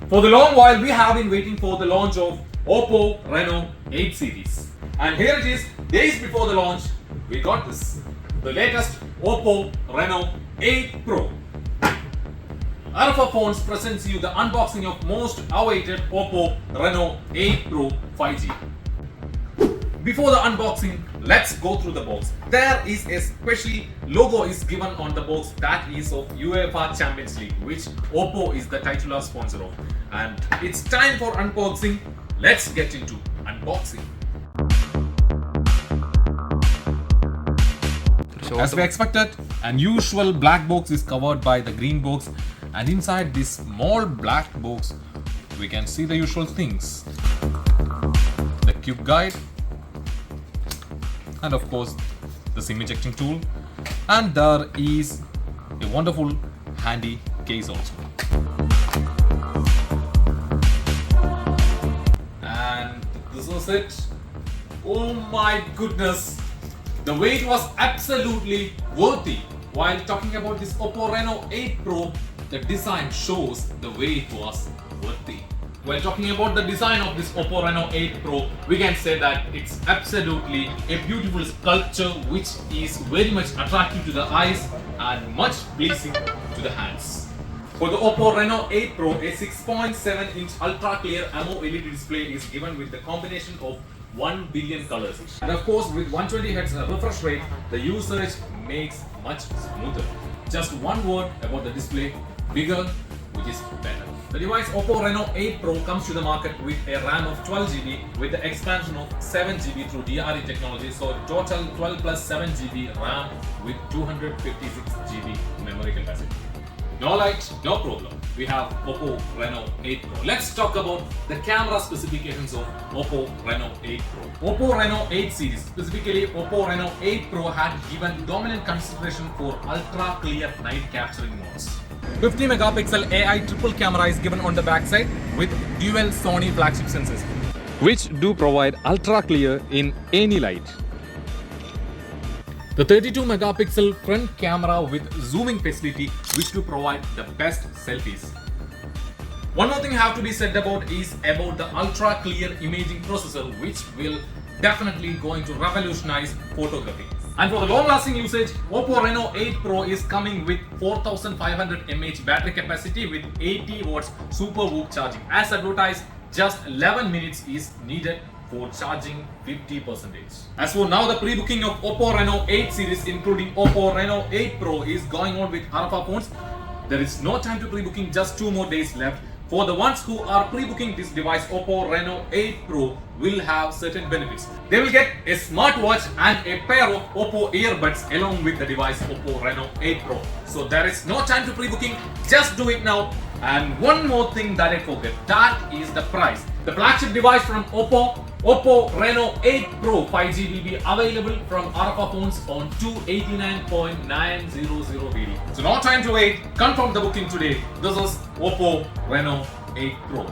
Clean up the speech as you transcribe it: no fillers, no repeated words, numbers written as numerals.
For the long while, we have been waiting for the launch of OPPO Reno 8 series. And here it is, days before the launch, we got this. The latest OPPO Reno 8 Pro. Alpha Phones presents you the unboxing of most awaited OPPO Reno 8 Pro 5G. Before the unboxing, let's go through the box. There is a special logo is given on the box that is of UEFA Champions League, which OPPO is the titular sponsor of. And it's time for unboxing. Let's get into unboxing. As we expected, an usual black box is covered by the green box, and inside this small black box we can see the usual things: the cube guide, and of course the SIM ejecting tool, and there is a wonderful handy case also. And this was it. Oh my goodness, the weight was absolutely worthy. While talking about this OPPO Reno 8 Pro, the design shows the way it was worthy. While talking about the design of this OPPO Reno 8 Pro, we can say that it's absolutely a beautiful sculpture which is very much attractive to the eyes and much pleasing to the hands. For the OPPO Reno 8 Pro, a 6.7-inch ultra-clear AMOLED display is given with the combination of 1 billion colors. And of course, with 120 Hz refresh rate, the usage makes much smoother. Just one word about the display: bigger, which is better. The device OPPO Reno 8 Pro comes to the market with a RAM of 12 GB with the expansion of 7 GB through DRE technology, so total 12 plus 7 GB RAM with 256 GB memory capacity. No light, no problem. We have OPPO Reno 8 Pro. Let's talk about the camera specifications of OPPO Reno 8 Pro. OPPO Reno 8 series, specifically OPPO Reno 8 Pro, had given dominant consideration for ultra clear night capturing modes. 50 megapixel AI triple camera is given on the backside with dual Sony flagship sensors, which do provide ultra clear in any light. The 32 megapixel front camera with zooming facility, which do provide the best selfies. One more thing have to be said about is about the ultra clear imaging processor, which will definitely going to revolutionize photography. And for the long lasting usage, OPPO Reno 8 Pro is coming with 4500 mAh battery capacity with 80 watts super whoop charging. As advertised, just 11 minutes is needed for charging 50%. As for now, the pre-booking of OPPO Reno 8 series, including OPPO Reno 8 Pro, is going on with Alpha Phones. There is no time to pre-booking, just 2 more days left. For the ones who are pre-booking this device, OPPO Reno 8 Pro will have certain benefits. They will get a smartwatch and a pair of OPPO earbuds along with the device OPPO Reno 8 Pro. So there is no time to pre-booking, just do it now. And one more thing that I forget, that is the price. The flagship device from OPPO Reno 8 Pro 5G will be available from Alpha Phones on 289.900 BD. So no time to wait, confirm the booking today. This is OPPO Reno 8 Pro.